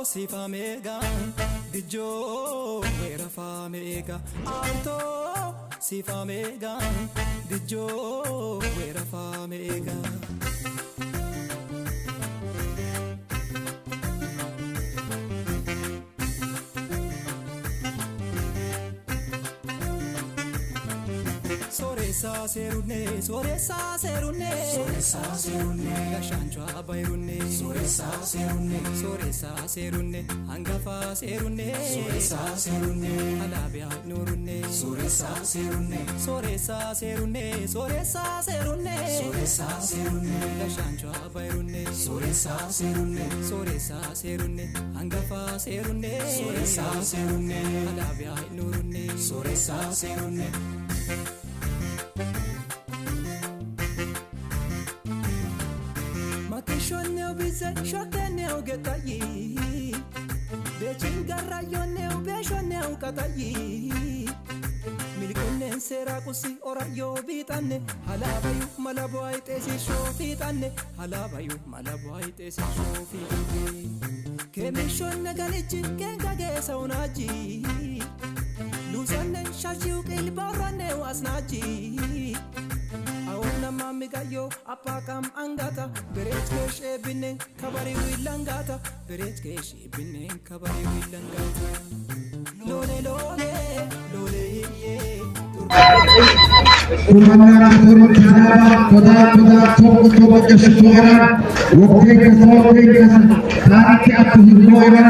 sifamega dijo wera famega alto sifamega dijo wera famega Soresa serune Gashanchwa bayrune Soresa serune Angafa serune Alabia nurune Soresa serune Gashanchwa bayrune Soresa serune Angafa serune Alabia nurune Soresa serune Makishoneu bize shoteneu getayi Bechingarayoneu beshoneu katayi Milikonnen seraqusi orayo bitane Halabayu malaboy tesi shofitane Halabayu malaboy tesi shofitane Kemishonne ganichi kengage saunaji Lusannen shashiu kilbaraneu asnaji Auna mamigayo apakam angata Berechkesh ebinen kabari willangata Berechkesh ebinen kabari willangata Lole ye Kumana turun tanaba koda toba kesukora Wokte kasa Tariki aku himoira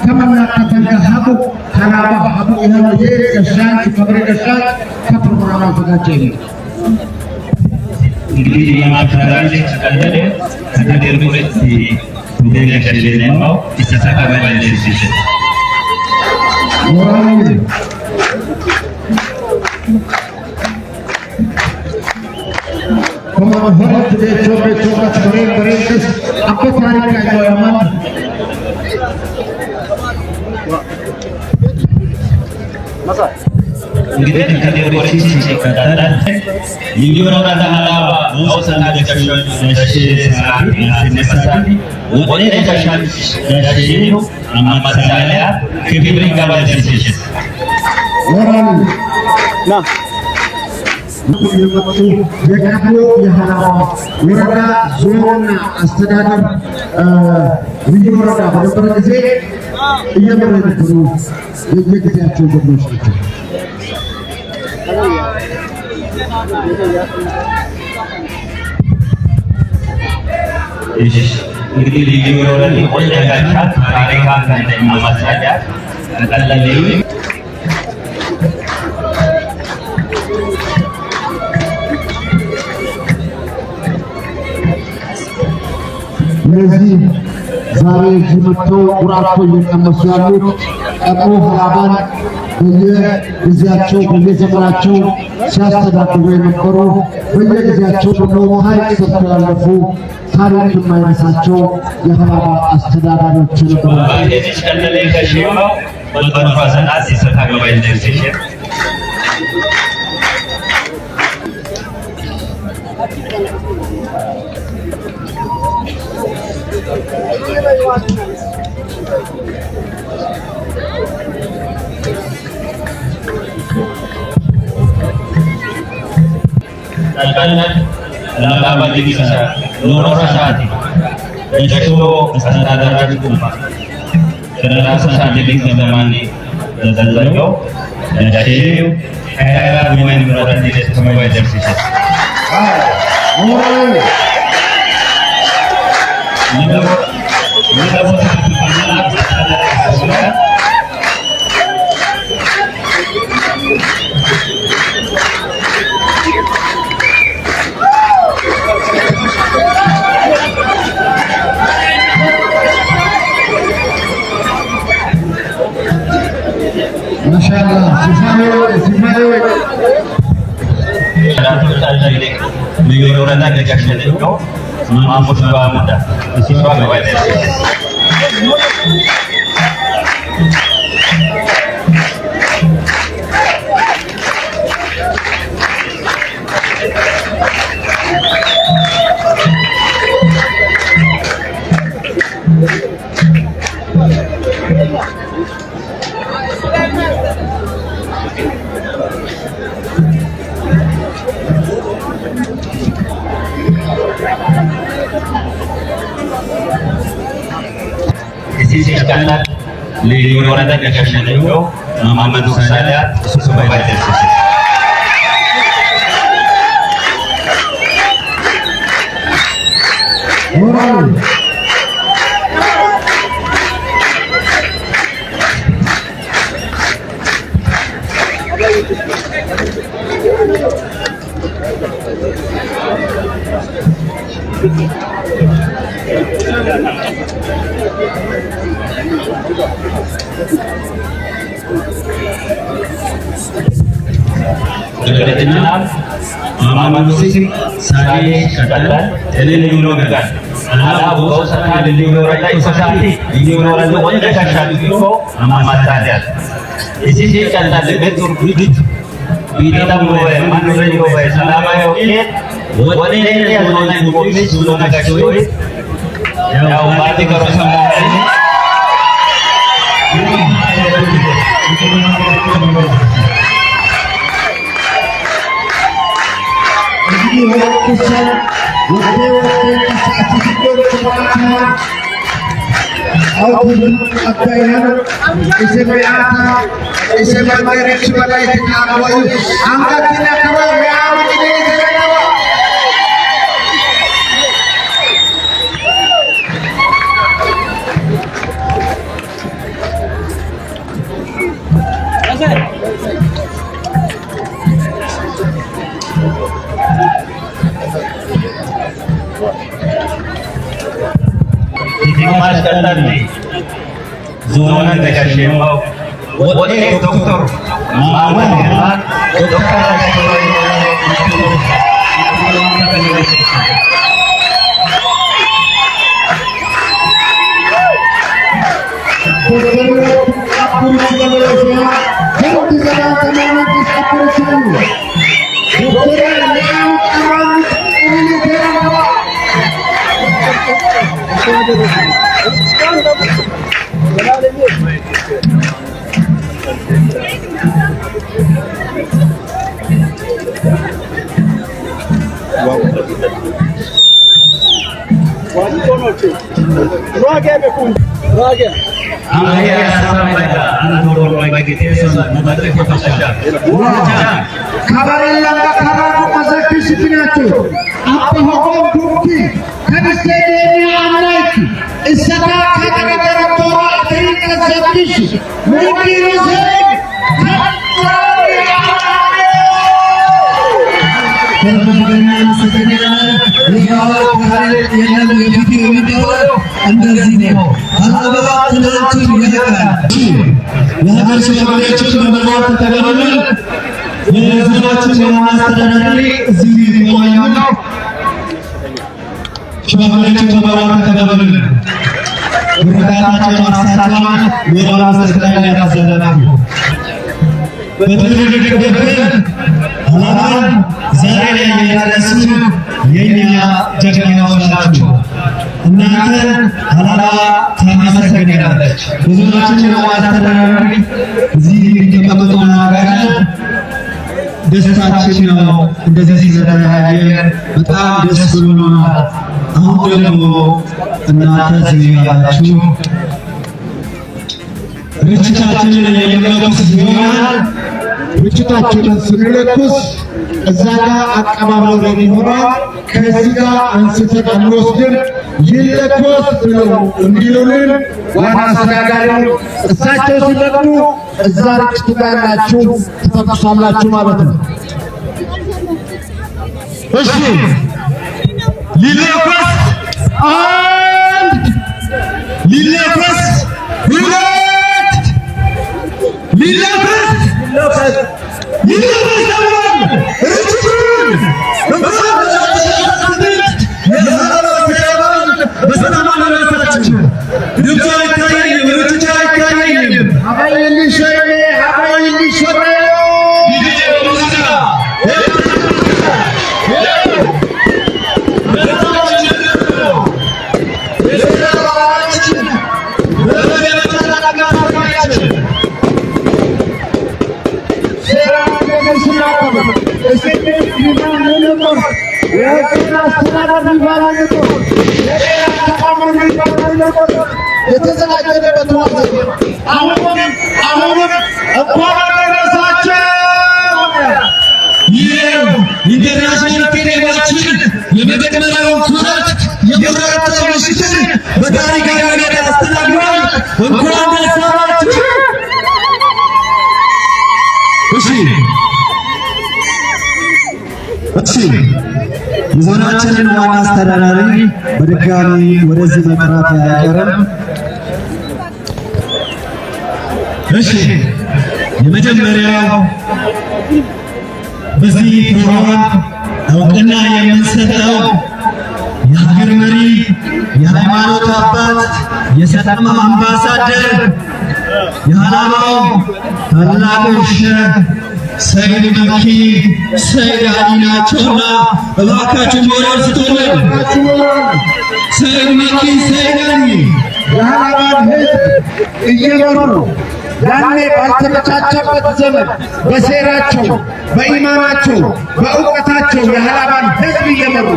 Kamana katanga habu Tanaba habu ina ye kashan Kabari kashan Kaprumana koda ceni Jadi yang akan sekalian hadir murid di budaya Kalimantan mau bisa sahabat dari sisi. Pemahaman sudah coba berintis apa tarik keagamaan. Masa? Kita hadir murid di sisi kataran. Ini orang adalah musuh dari kajian dari sesi Wone kashan dari amat saya kebiri kabar dari sesi. Orang. Nah. የካፍሎ የሐላባ ወረዳ ዞንና አስተዳደር ልዩ ወረዳ በነበረ ጊዜ እየመሩ የነበሩ የየጊዜያቸው ጀግኖች ናቸው። እንግዲህ ልዩ ወረዳ ቆያጋቻ ታሪካን ማሳያ ቀለለይ እነዚህ ዛሬ እዚህ መጥተው ቁራርቶ እየቀመሱ ያሉት ቀድሞ ሐላባን በየጊዜያቸው በየዘመናቸው ሲያስተዳድሩ የነበሩ በየጊዜያቸው ደግሞ ታሪክ ሰርተው ያለፉ ታሪክ የማይረሳቸው የሐላባ አስተዳዳሪዎች ነበሩ። Lama bisa lurus saat itu standar kumpa karena saat ini zaman ini dan lalu jadi era main berat di semua wajar sih. Masyaallah, sifayo. Minggu orang nak kerja itu, mampu sebab muda, sebab baik. ሲቀጥል ልዩ ወረዳ ከሸነው ማመዱ ሳሊያ ሱሱባይ ደስ Kebetulan Mama Musik Sari Katalan Ini Nurogan Ala Bos Sana Ini Nurogan Usahati Ini Nurogan Wajah Kasar Itu Mama Sadar Isi Katalan Betul Bidit Bidita Mulai Manusia Mulai Selama Yoke Wajah Dia Mulai Mulai Mulai Kasui Ya Umat Kerosan Mas Kandani Zona Dekashemau Wode Doktor Mama Doktor ደስታችን ነው እንደዚህ ሲዘራየ በጣም ደስ ብሎናል። አሁን ደግሞ እናንተ እዚህ ያላችሁ ርችታችንን የምንለኩስ ይሆናል። ርችታችንን ስንለኩስ እዛ ጋር አቀባበል ይሆናል። ከዚህ ጋር አንስተን አንወስድም። ይለኮስ ብለው እንዲሉልን ዋና አስተዳዳሪው እሳቸው ሲለቁ እዛ ርችቱ ጋር ያላችሁ ትተኩሳላችሁ ማለት ነው። እሺ ሊለኮስ አንድ ሊለኮስ ሁለት ሊለኮስ Gracias. የተዘጋጀበት ዋዜ አሁንም እንኳን አደረሳችሁ። ይህ ኢንተርናሽናል ቴሌቪዥን የመጀመሪያው ኩራት የምረጡ ምሽትን በታሪካዊ ሁኔታ አስተናግዷል። እንኳን ደስ አላችሁ። እሺ የዞናችንን ዋና አስተዳዳሪ በድጋሚ ወደዚህ መጥራት አይቀርም። እሺ የመጀመሪያው በዚህ ፕሮግራም እውቅና የምንሰጠው የሀገር መሪ፣ የሃይማኖት አባት፣ የሰላም አምባሳደር የሃላባው ታላቁ ሼህ ሰይድ መኪ ሰይድ አሊ ናቸውና እባካችሁ ሞራል ስጡልን። ሰይድ መኪ ሰይድ አሊ የሃላባን ሕዝብ እየመሩ ያኔ ባልተመቻቸበት ዘመን በሴራቸው፣ በኢማናቸው፣ በእውቀታቸው የሃላባን ሕዝብ እየመሩ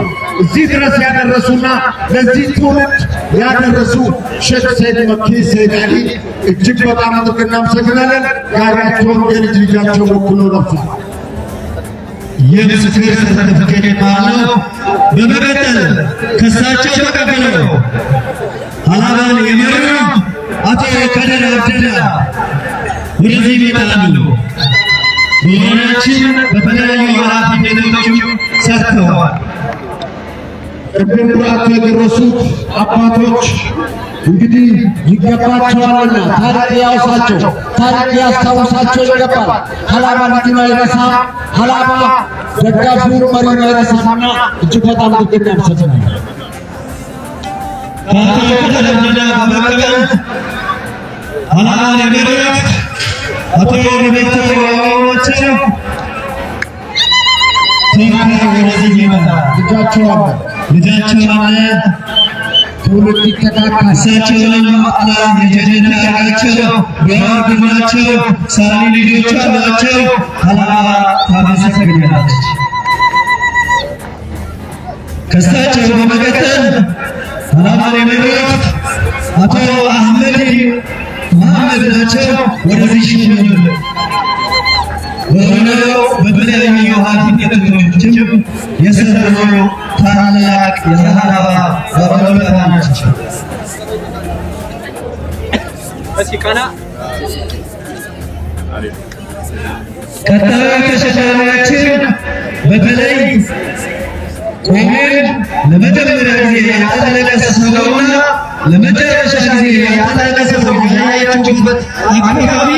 እዚህ ድረስ ያደረሱና ለዚህ ትውልድ ያደረሱ ሼህ ሰይድ መኪ ሰይድ አሊ እጅግ በጣም አድርገን እናመሰግናለን። ጋሪያቸውን የልጅ ልጃቸው ወክሎ ለፏል። የምስክር ሰርተፍኬት ባለው በመቀጠል ከሳቸው ተቀብለው ሃላባን የመሩ አቶ ከደር አብደላ ወደዚህ ይመጣሉ። በዞናችን በተለያዩ ኃላፊነቶች ሰርተዋል። ቅድም ብራቱ የደረሱት አባቶች እንግዲህ ይገባቸዋልና ታሪክ ያውሳቸው፣ ታሪክ ያስታውሳቸው ይገባል። ሃላባ ልጁን አይረሳ፣ ሃላባ ደጋፊውን መሪውን አይረሳምና እጅግ በጣም ድግና ያመሰግናል። ከአቶ ከደር አብደላ በመቀጠል ሃላባን የመሩት አቶ ቤተሰቦቻቸው ወደዚህ ይመጣል። ልጃቸው አለ ትውልድ ይተካካል። እሳቸውንም አላህ የጀነት ያርጋቸው። ቢያርግላቸው ሳሊ ልጆች አሏቸው። ሃላባ ታመሰግናለች። ከእሳቸው በመቀጠል ሃላባን የመሩት አቶ አህመድ መሐመድ ናቸው። ወደዚህ ሽምል በሆነው በተለያዩ ኃላፊነቶችም የሰሩ ታላቅ የሃላባ ባለውለታ ናቸው። ቀጣዩ ተሸላሚያችን በተለይ ቆሜን ለመጀመሪያ ጊዜ ያጠለቀ ሰውና ለመጨረሻ ጊዜ ያጠለቀ ሰው ያያችሁበት አካባቢ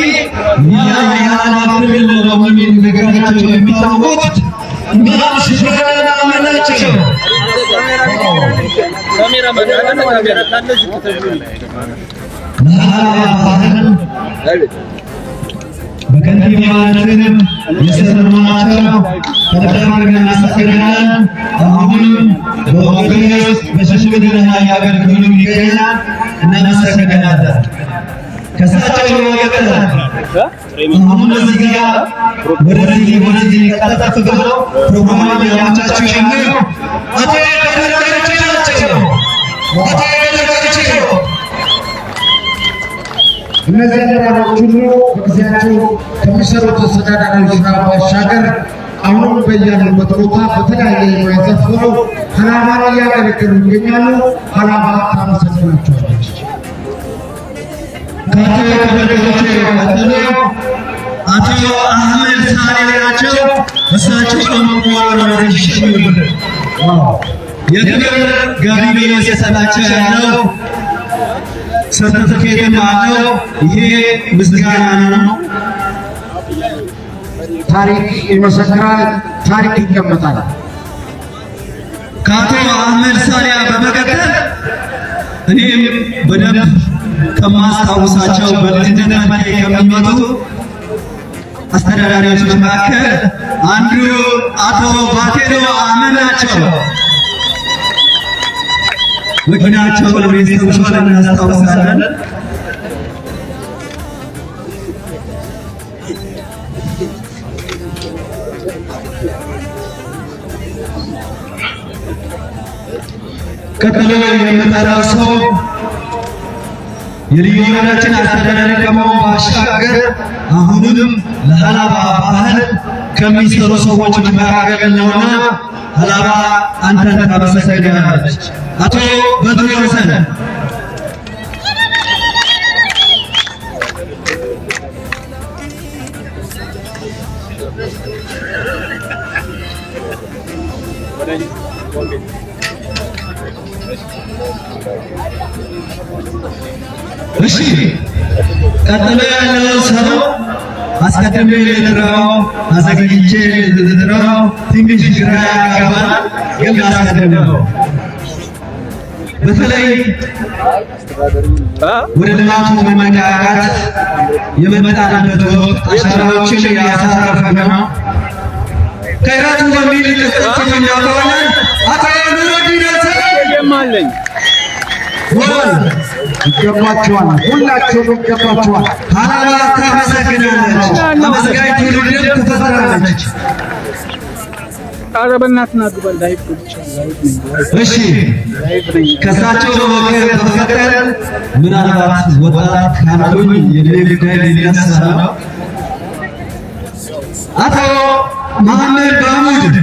የሃላባ ክልል ነው የሚል ነገራቸው የሚታወቁት ኢማም ሽፈራን አመናቸው። በከንቲባነትም የሰሩ ናቸው። ከልብ እናመሰግናለን። አሁንም በወገኔ ውስጥ በሽምግልና እያገለገሉ ይገኛል። እናመሰግናለን። ከእሳቸው በመቀጠል አሁን እዚህ ጋር ወደዚህ ቀጠፍ ብለው ፕሮግራም ያመቻቸው ያሉ አቶ ከደረጋች ናቸው። አቶ ከደረጋች እነዚህ አመራሮች ሁሉ በጊዜያቸው ከሚሰሩት አስተዳደራዊ ስራ ባሻገር አሁንም በያሉበት ቦታ በተለያየ የሙያ ዘርፍ ሆነው ሃላባን እያገለገሉ ይገኛሉ። ሃላባ ታመሰግናቸዋለች። ከአቶ ከደረጋች ቀጥሎ አቶ አህመድ ሳሌ ናቸው። እሳቸው ከመቋቋም ወደዚህ ሽምል የክብር ገቢ የሰጣቸው ያለው ሰርተፍኬትም አለው። ይሄ ምስጋና ነው። ታሪክ ይመሰክራል፣ ታሪክ ይቀመጣል። ከአቶ አህመድ ሳሊያ በመቀጠል እኔም በደንብ ከማስታውሳቸው በልጅነት ከሚመጡ አስተዳዳሪዎች መካከል አንዱ አቶ ባቴሎ አህመድ ናቸው። መኪናቸውን ቤተሰቦቿን እናስታውሳለን። ቀጥሎ የምጠራው ሰው የልዩ ወረዳችን አስተዳዳሪ ከመሆን ባሻገር አሁንም ለሀላባ ባህል ከሚሰሩ ሰዎች መካከል ነውና ሀላባ አንተን ታመሰግናለች። አቶ በድሩ ወሰን እሺ ቀጥሎ ያለው ሰው አስቀድሜ ልጥራው አዘግይቼ ልጥራው ትንሽ ግራ ያጋባል፣ ግን አስቀድሜው በተለይ ወደ ልማቱ መነቃቃት የመጣንበት ወቅት አሻራዎችን ያሳረፈ ነው። ከይራቱ በሚል ቅጽል የሚያውቀዋለን አቶ ኑረዲን ይገማለኝ ይገባቸዋል፣ ሁላችሁም ይገባቸዋል። ሀላባ ታመሰግናለች። አመስጋኝ ትውልድም ትፈጥራለች። ኧረ በእናትህ ና ግባ ላይቭ እሺ ከሳቸው በመቀጠል ምናልባት ወጣት ካሉኝ የኔ ጉዳይ ሊነሳ ነው። አቶ መሐመድ ባሙድ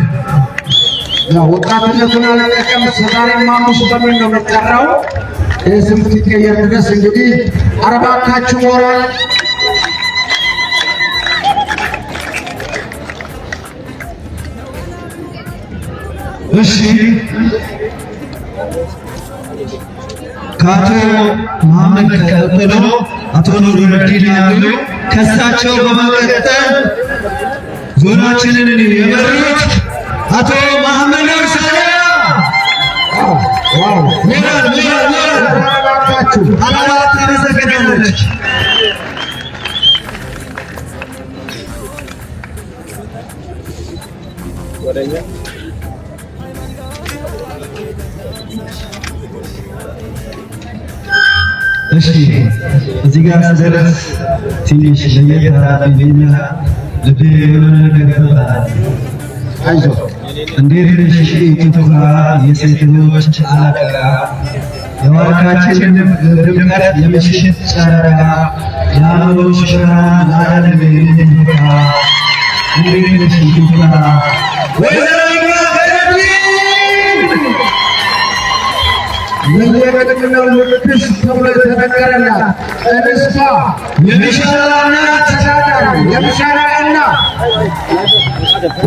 ወጣትነቱን አለቀቀም ዛሬ ማሙሽ በሚል ነው የሚጠራው። ስም እስኪቀየር ድረስ እንግዲህ አረባካችሁ ሞራል እሺ ከአቶ መሐመድ ቀጥሎ አቶ ኑረዲን ያሉ ከሳቸው በመቀጠል ዞናችንን የመሩት አቶ መሐመድ አርሳላ ሞራል ሀላባ ታመሰግናለች። እሺ እዚህ ጋር ስደርስ ትንሽ ለየት አለብኝና ልቤ የሆነ ነገር አይዞህ እንዴት ነሽ ኢትዮጵያ የሴቶች አለቃ የዋርካችን ድምቀት የምሽት ጨረቃ የአእምሮሽ ብርሃን ለዓለም የሚበቃ እንዴት ነሽ ኢትዮጵያ ለየቀድምነው ልክሽ ተብሎ የተነገረላት እንስቷ የሚሻላና ተሻዳሪ የሚሻላና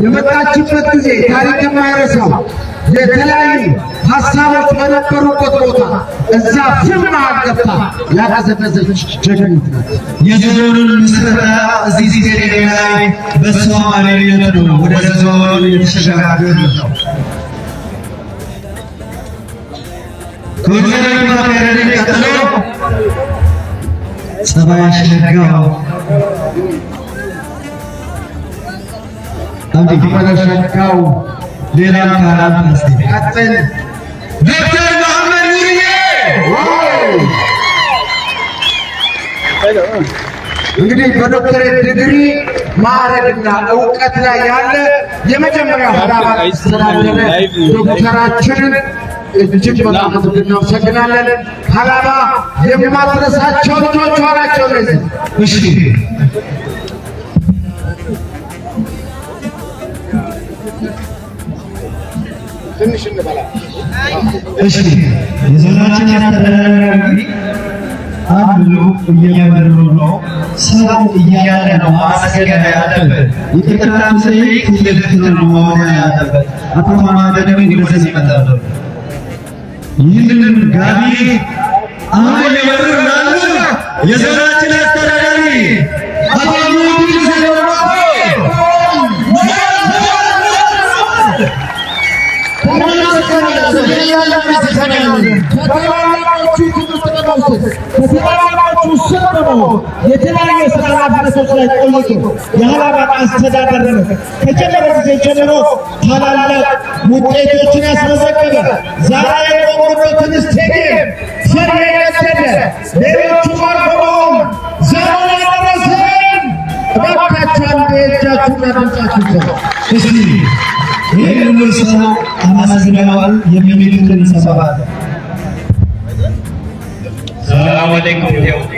የመጣችበት ጊዜ ታሪክ የማይረሳው የተለያዩ ሀሳቦች በነበሩበት ቦታ እዛ ፍም ገብታ ያቀዘቀዘች ጀግኒት ናት። የዞኑን ምስረታ እዚህ ስቴዲየም ላይ በሷ ማንነት ነው ወደ ዞን የተሸጋገረው። ከወይዘሮ ማከረን ቀጥሎ ጸባይሽ ነጋው አብዲ መለሸካው ሌላም ካላም አስቲ ቀጥል ዶክተር መሐመድ ኑርዬ እንግዲህ በዶክተሬት ዲግሪ ማዕረግና እውቀት ላይ ያለ የመጀመሪያው ሀላባ አስተዳደረ ዶክተራችንን እጅግ በጣም እናመሰግናለን። ሀላባ የማትረሳቸው ልጆቿ ናቸው እነዚህ። እሺ ትንሽ እንበላ። እሺ የዞናችን አስተዳዳሪ አንዱ እየመሩ ነው። ሰው እያለ ነው ማመስገን ያለበት። የተከታም ሰይ ትልቅ ነው መሆን ያለበት። አቶ ማማደንም ወደዚህ ይመጣሉ። ይህንን ጋቢ አሁን እየመሩ ያሉ የዞናችን አስተዳዳሪ አቶ ሙዲን ሰለማ የተለያዩ የስራ ኃላፊነቶች ላይ ቆይቶ የሀላባ አስተዳደር ከጀመረ ጊዜ ጀምሮ ታላላቅ ውጤቶችን ያስመዘገበ ዛሬ የቆመበትን ስቴዲየም ስር የቀደደ ሌሎቹ አርበውን ዘመን ያደረሰን እባካችሁ አንዴ እጃችሁና ድምፃችሁ እስቲ ይህን ሁሉ ሰው አመስግነዋል የሚሉትን እንሰማለን። ሰላም አለይኩም